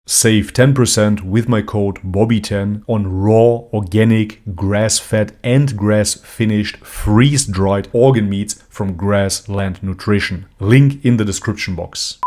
Save 10% with my code BOBBY10 on raw, organic, grass-fed and grass-finished freeze-dried organ meats from Grassland Nutrition. Link in the description box.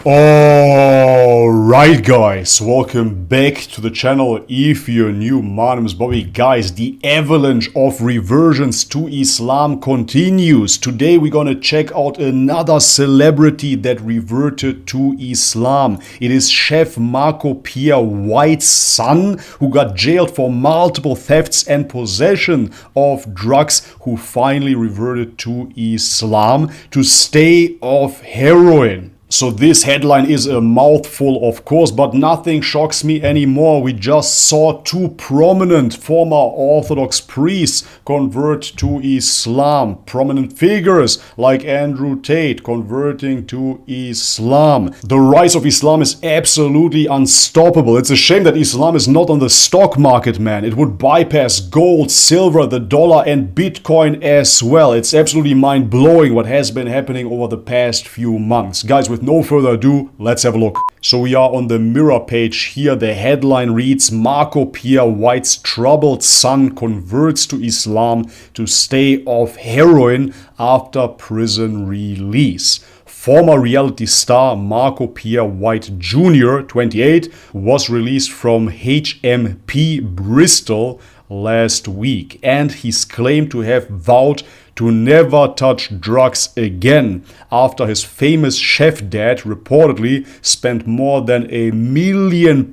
Alright guys, welcome back to the channel. If you're new, my name is Bobby. Guys, the avalanche of reversions to Islam continues. Today we're gonna check out another celebrity that reverted to Islam. It is Chef Marco Pierre White's son, who got jailed for multiple thefts and possession of drugs, who finally reverted to Islam to stay off heroin. So this headline is a mouthful, of course, but nothing shocks me anymore. We just saw two prominent former Orthodox priests convert to Islam. Prominent figures like Andrew Tate converting to Islam. The rise of Islam is absolutely unstoppable. It's a shame that Islam is not on the stock market, man. It would bypass gold, silver, the dollar, and Bitcoin as well. It's absolutely mind-blowing what has been happening over the past few months. Guys, with no further ado, let's have a look. So we are on the Mirror page here. The headline reads, Marco Pierre White's troubled son converts to Islam to stay off heroin after prison release. Former reality star Marco Pierre White Jr., 28, was released from HMP Bristol last week, and he's claimed to have vowed to never touch drugs again after his famous chef dad reportedly spent more than £1 million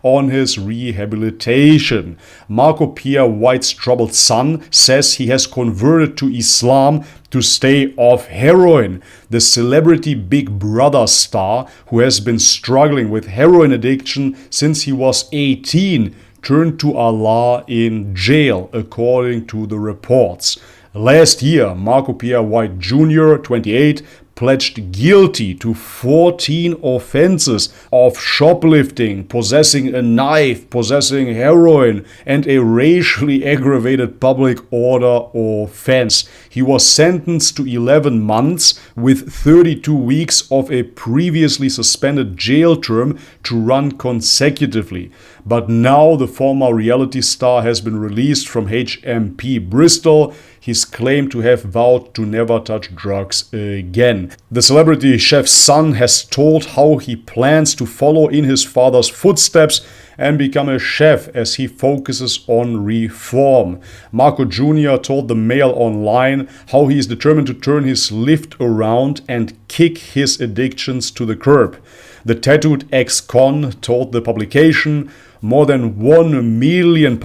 on his rehabilitation. Marco Pierre White's troubled son says he has converted to Islam to stay off heroin. The celebrity Big Brother star, who has been struggling with heroin addiction since he was 18, turned to Allah in jail, according to the reports. Last year, Marco Pierre White Jr., 28, pledged guilty to 14 offenses of shoplifting, possessing a knife, possessing heroin, and a racially aggravated public order offense. He was sentenced to 11 months with 32 weeks of a previously suspended jail term to run consecutively. But now the former reality star has been released from HMP Bristol. He's claimed to have vowed to never touch drugs again. The celebrity chef's son has told how he plans to follow in his father's footsteps and become a chef as he focuses on reform. Marco Jr. told the Mail Online how he is determined to turn his lift around and kick his addictions to the curb. The tattooed ex-con told the publication, "More than £1 million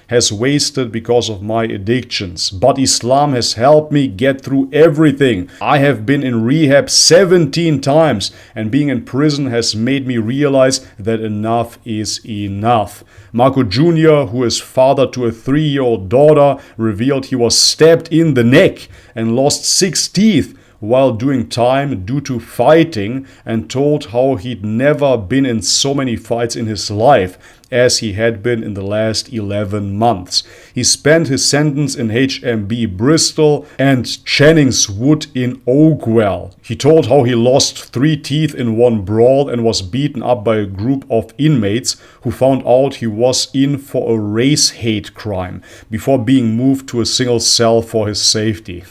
has wasted because of my addictions, but Islam has helped me get through everything. I have been in rehab 17 times, and being in prison has made me realize that enough is enough." Marco Jr., who is father to a 3-year-old daughter, revealed he was stabbed in the neck and lost 6 teeth while doing time due to fighting, and told how he'd never been in so many fights in his life as he had been in the last 11 months. He spent his sentence in HMP Bristol and Channings Wood in Oakwell. He told how he lost 3 teeth in one brawl and was beaten up by a group of inmates who found out he was in for a race hate crime before being moved to a single cell for his safety.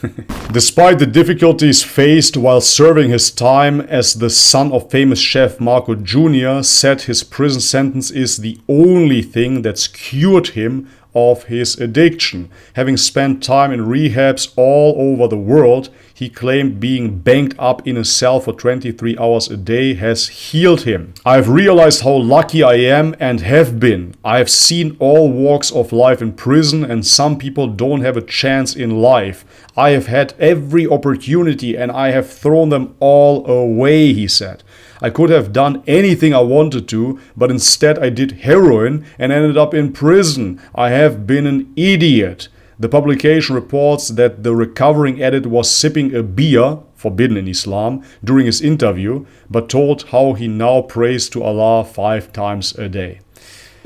Despite the difficulties faced while serving his time, as the son of famous chef Marco Jr. said his prison sentence is the only thing that's cured him of his addiction. Having spent time in rehabs all over the world, he claimed being banged up in a cell for 23 hours a day has healed him. "I've realized how lucky I am and have been. I've seen all walks of life in prison, and some people don't have a chance in life. I have had every opportunity and I have thrown them all away," he said. "I could have done anything I wanted to, but instead I did heroin and ended up in prison. I have been an idiot." The publication reports that the recovering addict was sipping a beer, forbidden in Islam, during his interview, but told how he now prays to Allah 5 times a day.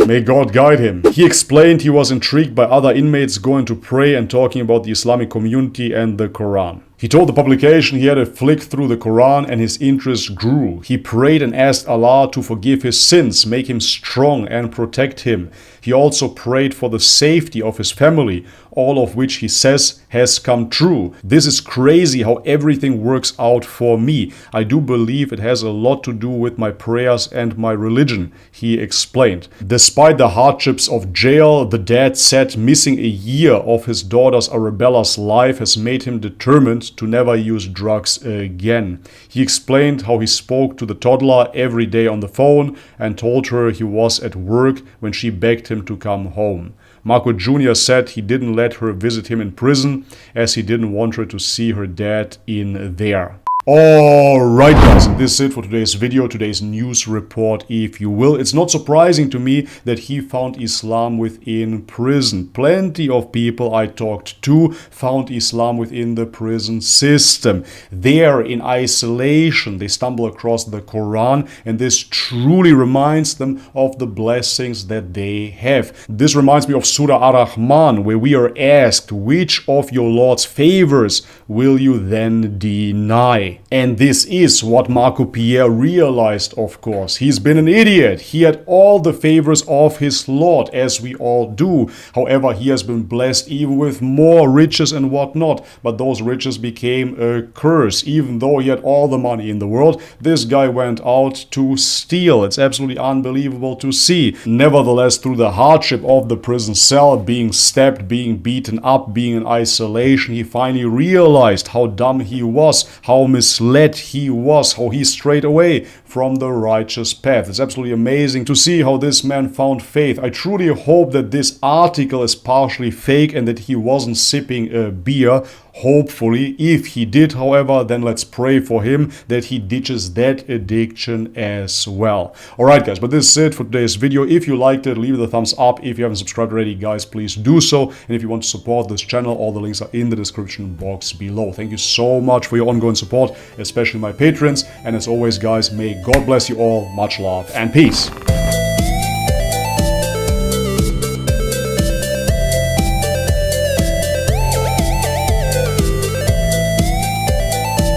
May God guide him. He explained he was intrigued by other inmates going to pray and talking about the Islamic community and the Quran. He told the publication he had a flick through the Quran and his interest grew. He prayed and asked Allah to forgive his sins, make him strong and protect him. He also prayed for the safety of his family, all of which he says has come true. This is crazy how everything works out for me. I do believe it has a lot to do with my prayers and my religion, he explained. Despite the hardships of jail, the dad said missing a year of his daughter's Arabella's life has made him determined to never use drugs again. He explained how he spoke to the toddler every day on the phone and told her he was at work when she begged him to come home. Marco Jr. said he didn't let her visit him in prison as he didn't want her to see her dad in there. Alright guys, and this is it for today's video, today's news report if you will. It's not surprising to me that he found Islam within prison. Plenty of people I talked to found Islam within the prison system. There in isolation they stumble across the Quran and this truly reminds them of the blessings that they have. This reminds me of Surah Ar-Rahman where we are asked, which of your Lord's favors will you then deny? And this is what Marco Pierre realized, of course. He's been an idiot. He had all the favors of his Lord, as we all do. However, he has been blessed even with more riches and whatnot. But those riches became a curse. Even though he had all the money in the world, this guy went out to steal. It's absolutely unbelievable to see. Nevertheless, through the hardship of the prison cell, being stabbed, being beaten up, being in isolation, he finally realized how dumb he was, how misled he was, how he strayed away from the righteous path. It's absolutely amazing to see how this man found faith. I truly hope that this article is partially fake and that he wasn't sipping a beer. Hopefully, if he did, however, then let's pray for him that he ditches that addiction as well. Alright guys, but this is it for today's video. If you liked it, leave it a thumbs up. If you haven't subscribed already, guys, please do so. And if you want to support this channel, all the links are in the description box below. Thank you so much for your ongoing support, especially my patrons. And as always, guys, may God bless you all. Much love and peace.